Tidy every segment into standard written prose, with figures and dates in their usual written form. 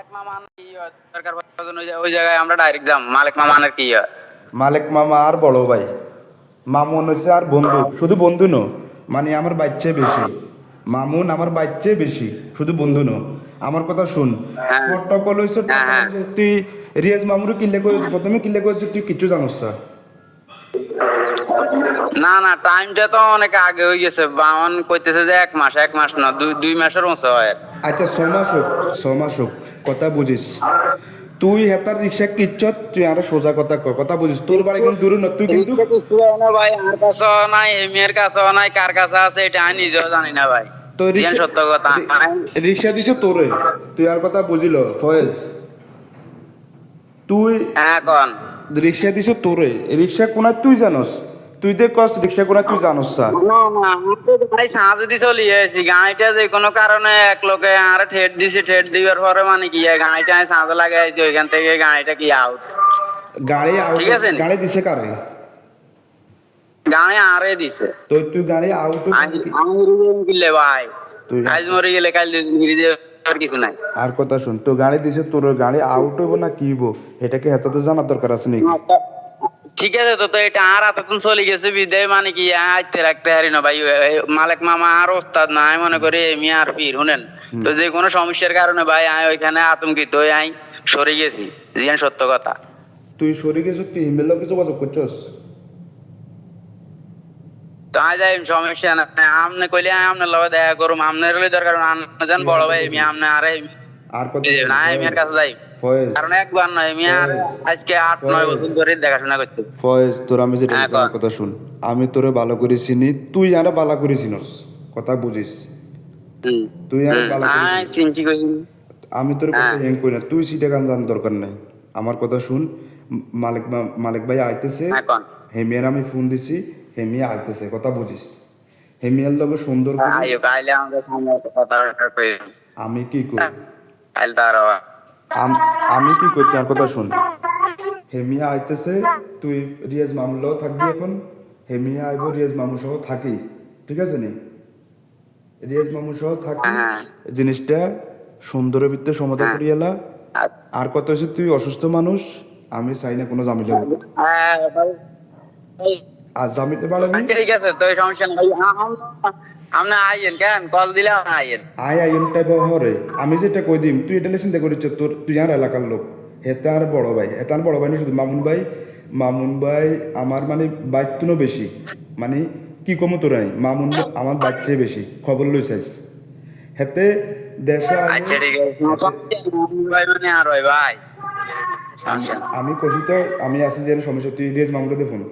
মালিক মামান কি হয় সরকার প্রয়োজন ওই জায়গায় আমরা ডাইরেক্ট যাম। মালিক মামানের কি হয়? মালিক মামা আর বড় ভাই মামুন হচ্ছে আর বন্ধু, শুধু বন্ধু নো, মানে আমার বাচ্চা বেশি। মামুন আমার বাচ্চা বেশি, শুধু বন্ধু নো। আমার কথা শুন, হ্যাঁ প্রটোকল হয়েছে হ্যাঁ হ্যাঁ। তুই রিয়াজ মামুরে কিনলে করে প্রথমে কিনলে করে তুই কিছু জানোস না। না না, টাইমটা তো অনেক আগে হয়ে গেছে। বামন কইতেছে যে এক মাস না, দুই মাসের মতো হয়। আচ্ছা 6 মাস হোক, 6 মাস হোক, কথা বুঝিস। তুই হেতার রিক্সা কিচ্ছত, তুই আরো সোজা কথা কর, কথা বুঝিস। তোর বাড়ি কিন্তু দূরে না, তুই কিন্তু রিক্সা কিছু হয় না ভাই, আমার কাছেও নাই, এমিয়ার কাছেও নাই, কার কাছে আছে এটা আমি নিজেও জানি না ভাই। তো দিয়েন সত্য কথা। রিক্সা দিছে তোরে, তুই আর কথা বুঝিল ফয়েজ। তুই হ্যাঁ কন। রিক্সা দিছে তোরে, রিক্সা কোনা তুই জানোস, তুই দেখ কস রিক্সা কোনা তুই জানোস না। না না, আমি তো ভাই সাঁঝ দি চলে এসেছি। গাড়িটা যে কোনো কারণে এক লোকে আর ঠেট দিছে, ঠেট দিবার পরে মানে কি গাড়িটা আমি সাঁঝ লাগাইছি, ওইখান থেকে গাড়িটা কি আউট। গাড়ি ঠিক আছে নি? গাড়ি দিছে কারে? গাড়ি আরে দিছে। তো তুই গাড়ি আউট আমি রিজেন কিনলে ভাই, তুই আজ মরে গেলে কাল রিজেন আর কিছু নাই। আর কথা শুন, তো গাড়ি দিছে তোর, গাড়ি আউট হইব না কি হইব এটাকে এত তো জানার দরকার আছে নাকি? ঠিক আছে, তো এটা আর এতক্ষণ চলে গেছে বিদায় মানে কি আইতে রাখতে হারি না ভাই। মালিক মামা আর ওস্তাদ না, আমি মনে করি এমি আর পীর শুনেন। তো যে কোনো সমস্যার কারণে ভাই আমি ওইখানে আতঙ্কিত হয়ে আমি সরে গেছি, জিয়ান সত্য কথা। তুই সরে গেছিস, তুই হিমেল লোকে যোগাযোগ করছস? তো আমি যাই, সমস্যা না। আমনে কইলে আমনে লগে দেখা করুম, আমনের হলে দরকার আমনে জান বড় ভাই আমি আমনে আরে আর কথা না এমিয়ার কাছে যাই। ফয়েজ, কারণ একবার নয়, এমি আর আজকে 8-9 বছর ধরে দেখাশোনা করতে। ফয়েজ তোর আমি যেটা হ্যাঁ, আমার কথা শুন, আমি তোরে ভালো করে চিনি, তুই আরো ভালো করে চিনস, কথা বুঝিস। তুই আরো ভালো করে আই চিনিস। চিনছি কই। আমি তোর কথা হ্যাঁ। হ্যাং করি না, তুই সিটে গান জানার দরকার নাই। আমার কথা শুন, মালিক ভাই আইতেছে, হ্যাঁ কন। হেমিয়ার আমি ফোন দিছি, হেমিয়া আইতেছে, কথা বুঝিস। হেমিয়ার লগে সুন্দর করে আইও কাইলে আমাদের সামনে কথা কই। আমি কি করি, কাইল তার আমি কি করতে, আর কথা শুন। হেমিয়া আইতেছে, তুই রিয়াজ মামুলাও থাকবি এখন। হেমিয়া আইব, রিয়াজ মামু সহ থাকি, ঠিক আছে নি? রিয়াজ মামু সহ থাকি, হ্যাঁ। জিনিসটা সুন্দরের ভিতরে সমাধান হ্যাঁ। করি এলা। আর কথা হচ্ছে তুই অসুস্থ মানুষ, আমি চাই না কোনো জামিলা হোক। হ্যাঁ ভাই। আর জামিতে পারবি আচ্ছা ঠিক আছে, তো এই সমস্যা নাই। আপনি আইয়েন, কেন কল দিলে আইয়েন। আই আইন টাইপ হরে, আমি যেটা কই দিম তুই এটা চিন্তা করিস। তোর তুই আর এলাকার লোক, হেতে আর বড় ভাই, হেতে আর বড় ভাই না শুধু মামুন ভাই। মামুন ভাই আমার মানে বাইতুনো বেশি, মানে কি কমু তোরাই, মামুন আমার বাচ্চা বেশি, খবর লই চাইস হেতে দেশে আচ্ছা ঠিক আছে, ভাই মানে আর ভাই ভাই সমস্যা নাই। আমি কষি তো, আমি আসি যে সমস্যা, তুই রিয়াজ মামুকে দে ফোন।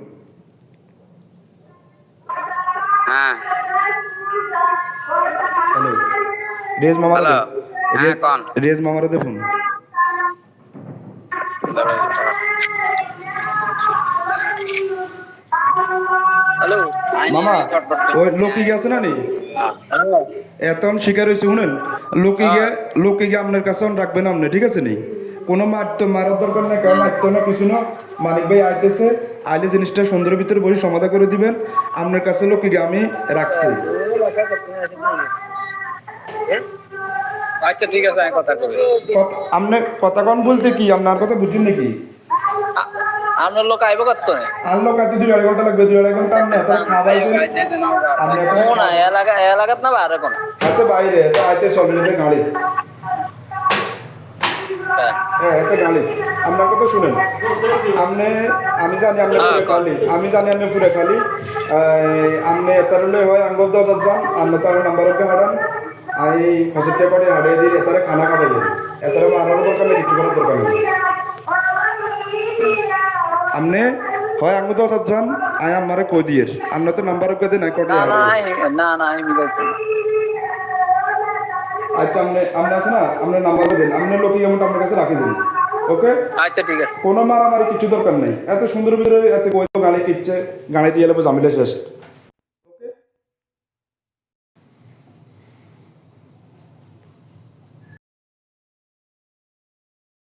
হ্যাঁ হ্যালো, রিয়াজ মামার দে, হ্যালো। হ্যাঁ কন। রিয়াজ মামার দে ফোন। হ্যালো মামা ওই লোকি গেছে না নি, এখন শিকার হয়েছে শুনেন। লোকে গিয়ে আপনার কাছে রাখবেন আপনি, ঠিক আছে নি? কোনো মারার দরকার নেই, কারণ মারতো না কিছু না। মানিক ভাই আইতেছে, আইলে জিনিসটা সুন্দরের ভিতরে বসে সমাধান করে দিবেন। আপনার কাছে লোকে গিয়ে আমি রাখছি। আচ্ছা ঠিক আছে, আমি কথা কই। আপনি কথা কন বলতে কি, আপনার কথা বুঝছেন নাকি? আপনার লোক আইব কত করে? আর লোক আইতে 2-2.5 ঘন্টা লাগবে, 2-2.5 ঘন্টা আপনি তার খাবার আপনি কোন এলাকাত না বাইরে কোন? হাতে বাইরে তো আইতে সবলিতে গাড়ি, হ্যাঁ এতে গালি। আপনার কথা শুনেন, আপনি আমি জানি আপনি ফুলে খালি, আমি জানি আপনি ফুলে খালি। আপনি এতারলে হয় আঙ্গব 10,000 যান, আপনি তার নাম্বার ওকে হারান। আমি হসপিটাল করে হারিয়ে দিই, এতারে খানা খাবাইলেন, এতারে মারারও দরকার নেই, কিছু করার দরকার নেই। আপনি হয় আঙ্গু 10,000 যান, আই আমারে কই দিয়ে আপনার তো নাম্বার ওকে দিন, কটি না আমি বলছি। আচ্ছা আপনি আছে না, আপনার নাম্বার দেন, আপনার লোক এমনটা আপনার কাছে রাখি দিন, ওকে? আচ্ছা ঠিক আছে। কোনো মারামারি কিছু দরকার নেই, এত সুন্দর ভিতরে এত গাড়ি কিচ্ছে, গাড়ি দিয়ে এলে জামিলে শেষ।